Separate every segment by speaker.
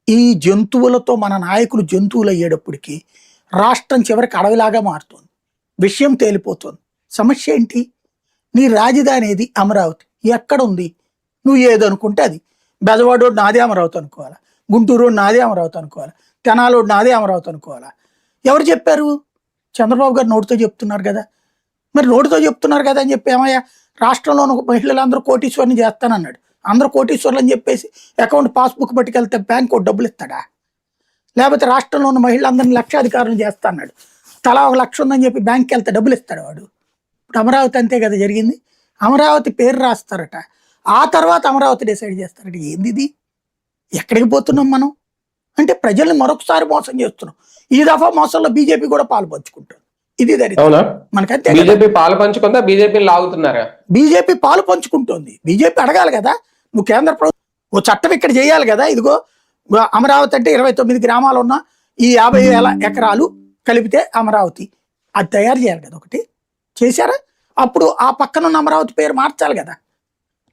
Speaker 1: ఈ జంతువులతో మన నాయకులు జంతువులు అయ్యేటప్పటికి రాష్ట్రం చివరికి అడవిలాగా మారుతుంది. విషయం తేలిపోతుంది. సమస్య ఏంటి? నీ రాజధాని ఏది? అమరావతి. ఎక్కడుంది? నువ్వు ఏదనుకుంటే అది. బెజవాడ నాదే అమరావతి అనుకోవాలా, గుంటూరు నాదే అమరావతి అనుకోవాలా, తెనాలోడు నాదే అమరావతి అనుకోవాలా? ఎవరు చెప్పారు? చంద్రబాబు గారు నోటితో చెప్తున్నారు కదా. మరి నోటితో చెప్తున్నారు కదా అని చెప్పి ఏమయ్యా రాష్ట్రంలో మహిళలందరూ కోటీశ్వరిని చేస్తానన్నాడు. అందరూ కోటీశ్వర్లు అని చెప్పేసి అకౌంట్ పాస్బుక్ పట్టుకెళ్తే బ్యాంకు డబ్బులు ఇస్తాడా? లేకపోతే రాష్ట్రంలో ఉన్న మహిళలందరినీ లక్షాధికారులు చేస్తా అన్నాడు. తలా 1 లక్ష ఉందని చెప్పి బ్యాంక్కి వెళ్తే డబ్బులు ఇస్తాడు వాడు. ఇప్పుడు అమరావతి అంతే కదా జరిగింది. అమరావతి పేరు రాస్తారట, ఆ తర్వాత అమరావతి డిసైడ్ చేస్తారట. ఏంది ఇది? ఎక్కడికి పోతున్నాం మనం? అంటే ప్రజల్ని మరొకసారి మోసం చేస్తున్నాం. ఈ దఫా మోసంలో బీజేపీ కూడా పాలు పంచుకుంటుంది. ఇది మనకంతే.
Speaker 2: బీజేపీ పాలు పంచుకుందా? బీజేపీ లాగుతున్నారా?
Speaker 1: బీజేపీ పాలు పంచుకుంటుంది. బీజేపీ అడగాలి కదా, నువ్వు కేంద్ర ప్రభుత్వం ఓ చట్టం ఇక్కడ చేయాలి కదా. ఇదిగో అమరావతి అంటే 29 గ్రామాలు ఉన్న ఈ 50,000 ఎకరాలు కలిపితే అమరావతి, అది తయారు చేయాలి కదా. ఒకటి చేశారా? అప్పుడు ఆ పక్కన ఉన్న అమరావతి పేరు మార్చాలి కదా,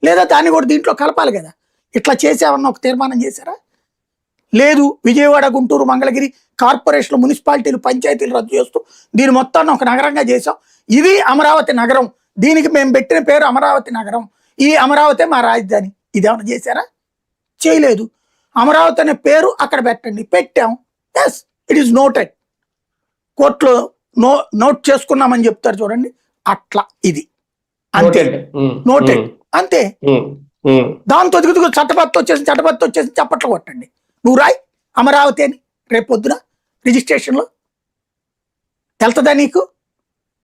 Speaker 1: లేదా దాన్ని కూడా దీంట్లో కలపాలి కదా. ఇట్లా చేసామన్న ఒక తీర్మానం చేశారా? లేదు. విజయవాడ, గుంటూరు, మంగళగిరి కార్పొరేషన్లు, మున్సిపాలిటీలు, పంచాయతీలు రద్దు చేస్తూ దీని మొత్తాన్ని ఒక నగరంగా చేసాం. ఇది అమరావతి నగరం, దీనికి మేము పెట్టిన పేరు అమరావతి నగరం, ఈ అమరావతి మా రాజధాని. ఇదేమన్నా చేశారా? చేయలేదు. అమరావతి అనే పేరు అక్కడ పెట్టండి, పెట్టాం. Yes, it is noted. కోర్టులో నోట్ చేసుకున్నామని చెప్తారు చూడండి, అట్లా ఇది అంతే. నోటెడ్ అంతే. దాంతో దిగుతుకు చట్టబద్ధ వచ్చేసి చప్పట్లు కొట్టండి. నువ్వు రాయి అమరావతి అని, రేపు పొద్దున రిజిస్ట్రేషన్లో వెళ్తుందా నీకు?